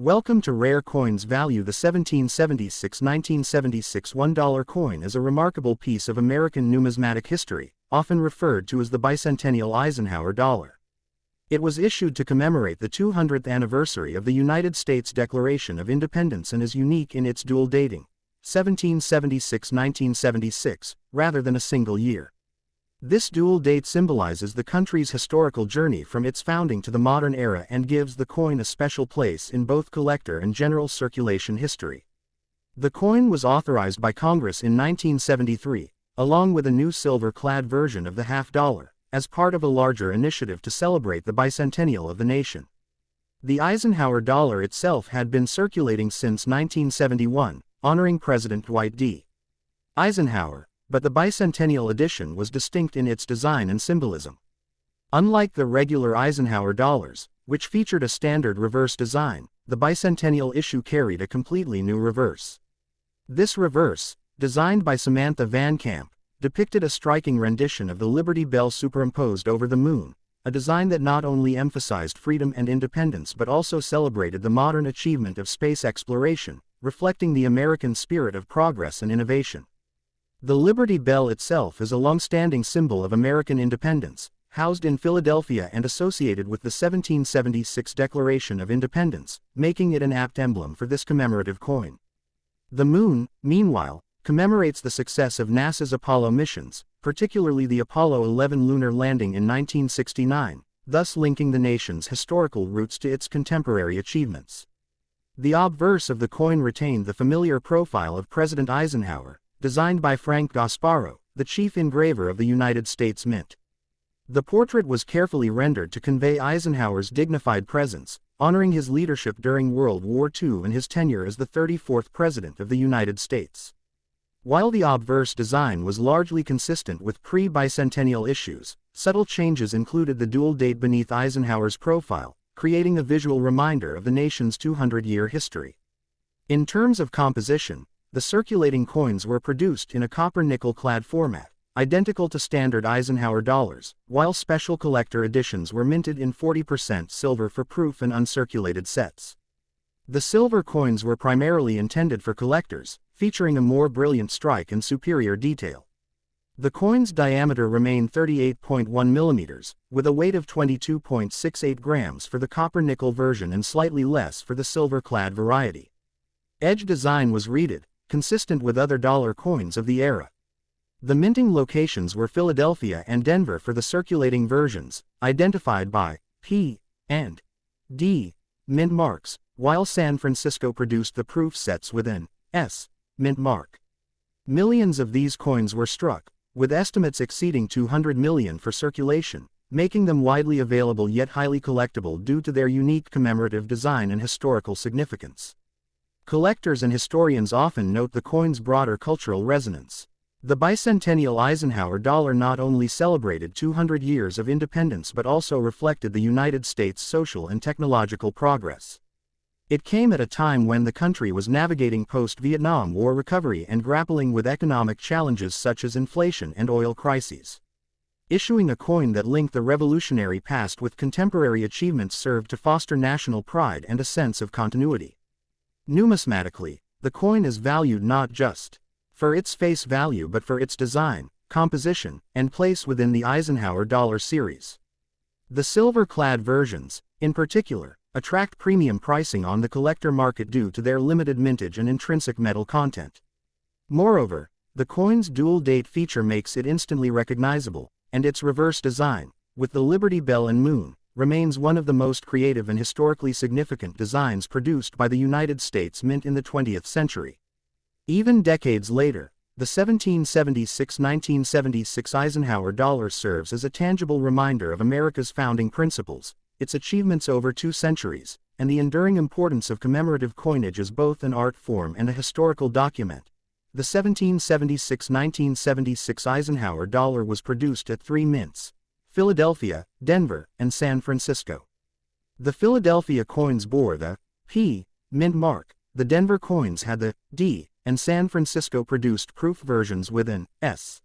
Welcome to Rare Coins Value. The 1976 $1 coin is a remarkable piece of American numismatic history, often referred to as the Bicentennial Eisenhower Dollar. It was issued to commemorate the 200th anniversary of the United States Declaration of Independence and is unique in its dual dating, 1776-1976, rather than a single year. This dual date symbolizes the country's historical journey from its founding to the modern era and gives the coin a special place in both collector and general circulation history. The coin was authorized by Congress in 1973, along with a new silver-clad version of the half-dollar, as part of a larger initiative to celebrate the bicentennial of the nation. The Eisenhower dollar itself had been circulating since 1971, honoring President Dwight D. Eisenhower, but the bicentennial edition was distinct in its design and symbolism. Unlike the regular Eisenhower dollars, which featured a standard reverse design, the bicentennial issue carried a completely new reverse. This reverse, designed by Samantha Van Camp, depicted a striking rendition of the Liberty Bell superimposed over the moon, a design that not only emphasized freedom and independence but also celebrated the modern achievement of space exploration, reflecting the American spirit of progress and innovation. The Liberty Bell itself is a long-standing symbol of American independence, housed in Philadelphia and associated with the 1776 Declaration of Independence, making it an apt emblem for this commemorative coin. The moon, meanwhile, commemorates the success of NASA's Apollo missions, particularly the Apollo 11 lunar landing in 1969, thus linking the nation's historical roots to its contemporary achievements. The obverse of the coin retained the familiar profile of President Eisenhower, designed by Frank Gasparo, the chief engraver of the United States Mint. The portrait was carefully rendered to convey Eisenhower's dignified presence, honoring his leadership during World War II and his tenure as the 34th President of the United States. While the obverse design was largely consistent with pre-bicentennial issues, subtle changes included the dual date beneath Eisenhower's profile, creating a visual reminder of the nation's 200-year history. In terms of composition, the circulating coins were produced in a copper-nickel-clad format, identical to standard Eisenhower dollars, while special collector editions were minted in 40% silver for proof and uncirculated sets. The silver coins were primarily intended for collectors, featuring a more brilliant strike and superior detail. The coin's diameter remained 38.1 mm, with a weight of 22.68 grams for the copper-nickel version and slightly less for the silver-clad variety. Edge design was reeded, consistent with other dollar coins of the era. The minting locations were Philadelphia and Denver for the circulating versions, identified by P and D mint marks, while San Francisco produced the proof sets with an S mint mark. Millions of these coins were struck, with estimates exceeding 200 million for circulation, making them widely available yet highly collectible due to their unique commemorative design and historical significance. Collectors and historians often note the coin's broader cultural resonance. The bicentennial Eisenhower dollar not only celebrated 200 years of independence but also reflected the United States' social and technological progress. It came at a time when the country was navigating post-Vietnam War recovery and grappling with economic challenges such as inflation and oil crises. Issuing a coin that linked the revolutionary past with contemporary achievements served to foster national pride and a sense of continuity. Numismatically, the coin is valued not just for its face value but for its design, composition, and place within the Eisenhower dollar series. The silver-clad versions, in particular, attract premium pricing on the collector market due to their limited mintage and intrinsic metal content. Moreover, the coin's dual date feature makes it instantly recognizable, and its reverse design, with the Liberty Bell and Moon, remains one of the most creative and historically significant designs produced by the United States Mint in the 20th century. Even decades later, the 1776-1976 Eisenhower dollar serves as a tangible reminder of America's founding principles, its achievements over 2 centuries, and the enduring importance of commemorative coinage as both an art form and a historical document. The 1776-1976 Eisenhower dollar was produced at 3 mints: Philadelphia, Denver, and San Francisco. The Philadelphia coins bore the P mint mark, the Denver coins had the D, and San Francisco produced proof versions with an S.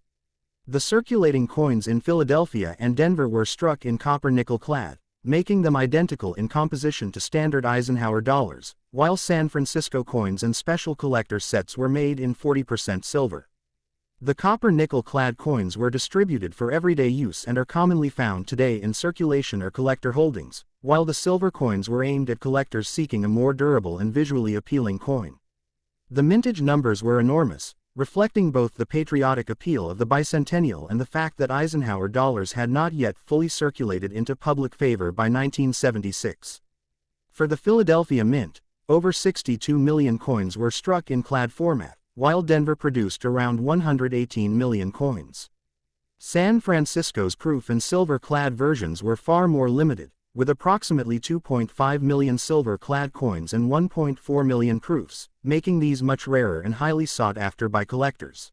The circulating coins in Philadelphia and Denver were struck in copper nickel clad, making them identical in composition to standard Eisenhower dollars, while San Francisco coins and special collector sets were made in 40% silver. The copper-nickel clad coins were distributed for everyday use and are commonly found today in circulation or collector holdings, while the silver coins were aimed at collectors seeking a more durable and visually appealing coin. The mintage numbers were enormous, reflecting both the patriotic appeal of the bicentennial and the fact that Eisenhower dollars had not yet fully circulated into public favor by 1976. For the Philadelphia Mint, over 62 million coins were struck in clad format, while Denver produced around 118 million coins. San Francisco's proof and silver-clad versions were far more limited, with approximately 2.5 million silver-clad coins and 1.4 million proofs, making these much rarer and highly sought after by collectors.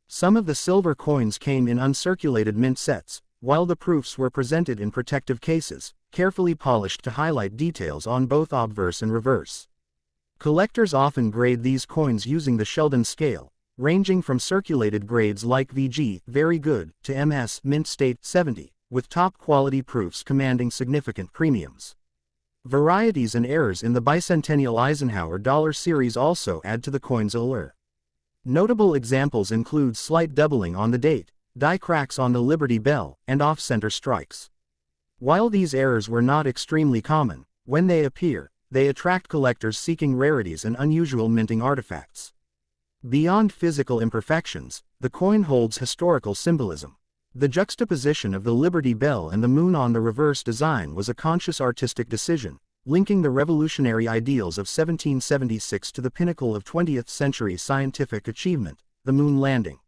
Some of the silver coins came in uncirculated mint sets, while the proofs were presented in protective cases, carefully polished to highlight details on both obverse and reverse. Collectors often grade these coins using the Sheldon scale, ranging from circulated grades like VG, very good, to MS, mint state, 70, with top-quality proofs commanding significant premiums. Varieties and errors in the Bicentennial Eisenhower dollar series also add to the coin's allure. Notable examples include slight doubling on the date, die cracks on the Liberty Bell, and off-center strikes. While these errors were not extremely common, when they appear, they attract collectors seeking rarities and unusual minting artifacts. Beyond physical imperfections, the coin holds historical symbolism. The juxtaposition of the Liberty Bell and the moon on the reverse design was a conscious artistic decision, linking the revolutionary ideals of 1776 to the pinnacle of 20th-century scientific achievement, the moon landing.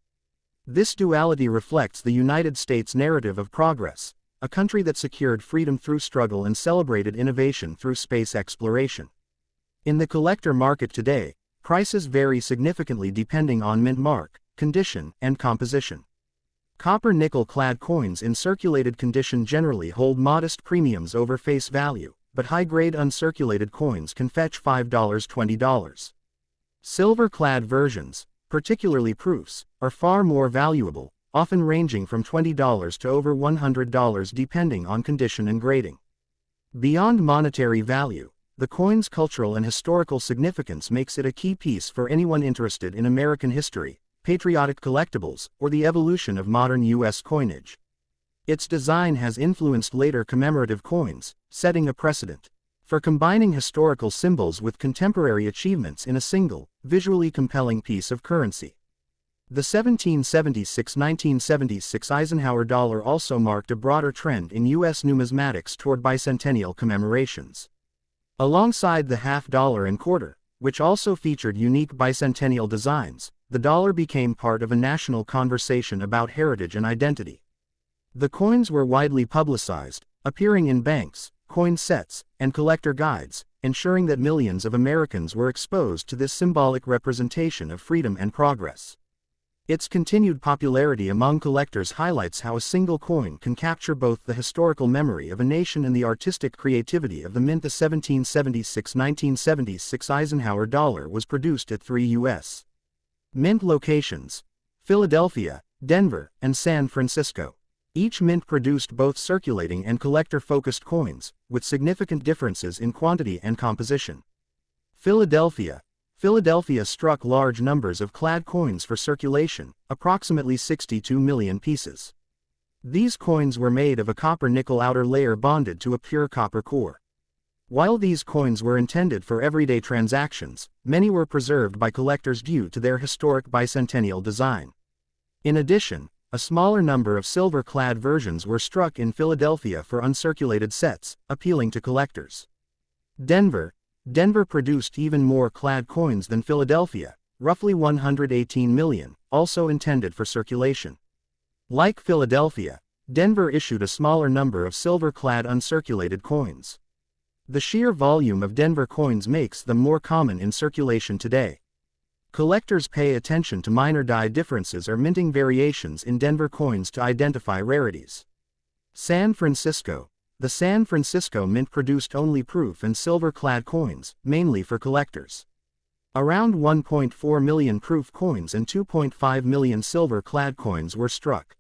This duality reflects the United States narrative of progress, a country that secured freedom through struggle and celebrated innovation through space exploration. In the collector market today, prices vary significantly depending on mint mark, condition, and composition. Copper-nickel clad coins in circulated condition generally hold modest premiums over face value, but high-grade uncirculated coins can fetch $5, $20. Silver-clad versions, particularly proofs, are far more valuable, often ranging from $20 to over $100 depending on condition and grading. Beyond monetary value, the coin's cultural and historical significance makes it a key piece for anyone interested in American history, patriotic collectibles, or the evolution of modern U.S. coinage. Its design has influenced later commemorative coins, setting a precedent for combining historical symbols with contemporary achievements in a single, visually compelling piece of currency. The 1776-1976 Eisenhower dollar also marked a broader trend in U.S. numismatics toward bicentennial commemorations. Alongside the half-dollar and quarter, which also featured unique bicentennial designs, the dollar became part of a national conversation about heritage and identity. The coins were widely publicized, appearing in banks, coin sets, and collector guides, ensuring that millions of Americans were exposed to this symbolic representation of freedom and progress. Its continued popularity among collectors highlights how a single coin can capture both the historical memory of a nation and the artistic creativity of the mint. The 1776-1976 Eisenhower dollar was produced at 3 U.S. mint locations: Philadelphia, Denver, and San Francisco. Each mint produced both circulating and collector-focused coins, with significant differences in quantity and composition. Philadelphia struck large numbers of clad coins for circulation, approximately 62 million pieces. These coins were made of a copper-nickel outer layer bonded to a pure copper core. While these coins were intended for everyday transactions, many were preserved by collectors due to their historic bicentennial design. In addition, a smaller number of silver-clad versions were struck in Philadelphia for uncirculated sets, appealing to collectors. Denver produced even more clad coins than Philadelphia, roughly 118 million, also intended for circulation. Like Philadelphia, Denver issued a smaller number of silver-clad uncirculated coins. The sheer volume of Denver coins makes them more common in circulation today. Collectors pay attention to minor die differences or minting variations in Denver coins to identify rarities. The San Francisco Mint produced only proof and silver-clad coins, mainly for collectors. Around 1.4 million proof coins and 2.5 million silver-clad coins were struck.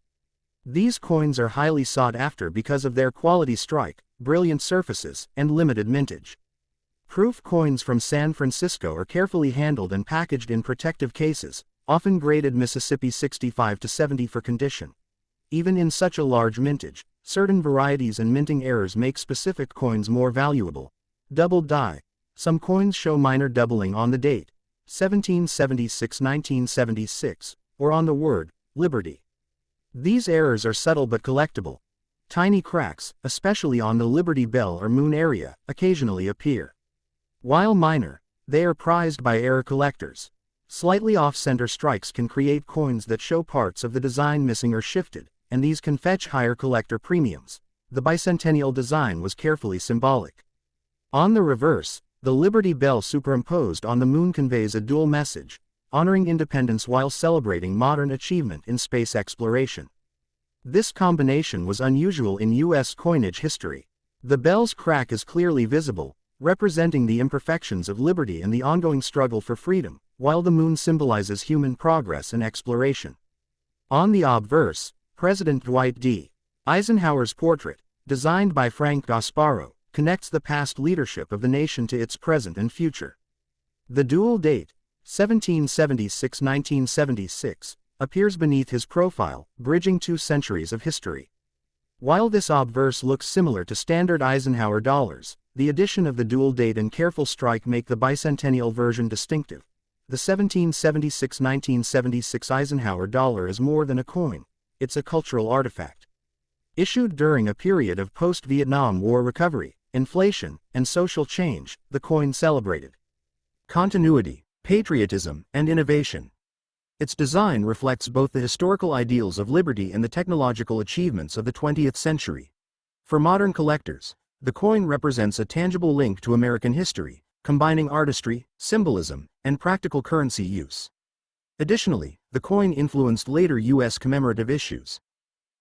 These coins are highly sought after because of their quality strike, brilliant surfaces, and limited mintage. Proof coins from San Francisco are carefully handled and packaged in protective cases, often graded Mississippi 65 to 70 for condition. Even in such a large mintage, certain varieties and minting errors make specific coins more valuable. Doubled die. Some coins show minor doubling on the date, 1776-1976, or on the word, Liberty. These errors are subtle but collectible. Tiny cracks, especially on the Liberty Bell or Moon area, occasionally appear. While minor, they are prized by error collectors. Slightly off-center strikes can create coins that show parts of the design missing or shifted, and these can fetch higher collector premiums. The bicentennial design was carefully symbolic. On the reverse, the Liberty Bell superimposed on the Moon conveys a dual message, honoring independence while celebrating modern achievement in space exploration. This combination was unusual in U.S. coinage history. The bell's crack is clearly visible, representing the imperfections of liberty and the ongoing struggle for freedom, while the moon symbolizes human progress and exploration. On the obverse, President Dwight D. Eisenhower's portrait, designed by Frank Gasparo, connects the past leadership of the nation to its present and future. The dual date, 1776-1976, appears beneath his profile, bridging 2 centuries of history. While this obverse looks similar to standard Eisenhower dollars, the addition of the dual date and careful strike make the bicentennial version distinctive. The 1776-1976 Eisenhower dollar is more than a coin, it's a cultural artifact. Issued during a period of post-Vietnam War recovery, inflation, and social change, the coin celebrated continuity, patriotism, and innovation. Its design reflects both the historical ideals of liberty and the technological achievements of the 20th century. For modern collectors, the coin represents a tangible link to American history, combining artistry, symbolism, and practical currency use. Additionally, the coin influenced later U.S. commemorative issues.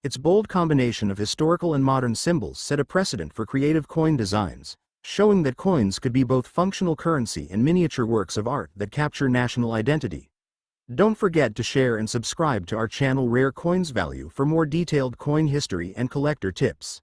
Its bold combination of historical and modern symbols set a precedent for creative coin designs, showing that coins could be both functional currency and miniature works of art that capture national identity. Don't forget to share and subscribe to our channel Rare Coins Value for more detailed coin history and collector tips.